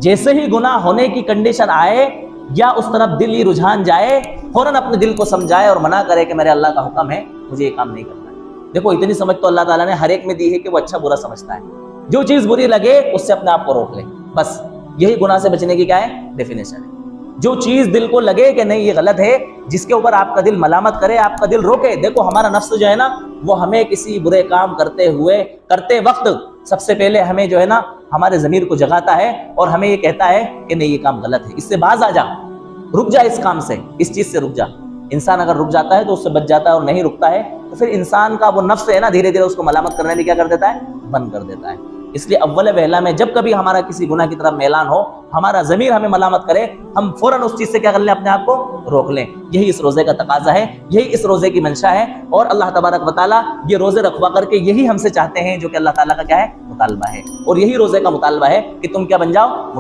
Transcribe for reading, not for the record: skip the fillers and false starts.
جیسے ہی گناہ ہونے کی کنڈیشن آئے یا اس طرف دل ہی رجحان جائے، فوراً اپنے دل کو سمجھائے اور منع کرے کہ میرے اللہ کا حکم ہے، مجھے یہ کام نہیں کرنا ہے۔ دیکھو اتنی سمجھ تو اللہ تعالیٰ نے ہر ایک میں دی ہے کہ وہ اچھا برا سمجھتا ہے۔ جو چیز بری لگے اس سے اپنے آپ کو روک لے، بس یہی گناہ سے بچنے کی کیا ہے؟ ڈیفینیشن ہے۔ جو چیز دل کو لگے کہ نہیں یہ غلط ہے، جس کے اوپر آپ کا دل ملامت کرے، آپ کا دل روکے۔ دیکھو ہمارا نفس جو ہے نا، وہ ہمیں کسی برے کام کرتے وقت سب سے پہلے ہمیں جو ہے نا ہمارے ضمیر کو جگاتا ہے اور ہمیں یہ کہتا ہے کہ نہیں یہ کام غلط ہے، اس سے باز آ جا، رک جا اس کام سے، اس چیز سے رک جا۔ انسان اگر رک جاتا ہے تو اس سے بچ جاتا ہے، اور نہیں رکتا ہے تو پھر انسان کا وہ نفس ہے نا دھیرے دھیرے اس کو ملامت کرنے میں کیا کر دیتا ہے؟ بند کر دیتا ہے۔ اس لیے اول وہلا میں جب کبھی ہمارا کسی گناہ کی طرف میلان ہو، ہمارا ضمیر ہمیں ملامت کرے، ہم فوراً اس چیز سے کیا کر لیں؟ اپنے آپ کو روک لیں۔ یہی اس روزے کا تقاضا ہے، یہی اس روزے کی منشا ہے، اور اللہ تبارک و تعالیٰ یہ روزے رکھوا کر کے یہی ہم سے چاہتے ہیں جو کہ اللہ تعالیٰ کا کیا ہے؟ مطالبہ ہے، اور یہی روزے کا مطالبہ ہے کہ تم کیا بن جاؤ؟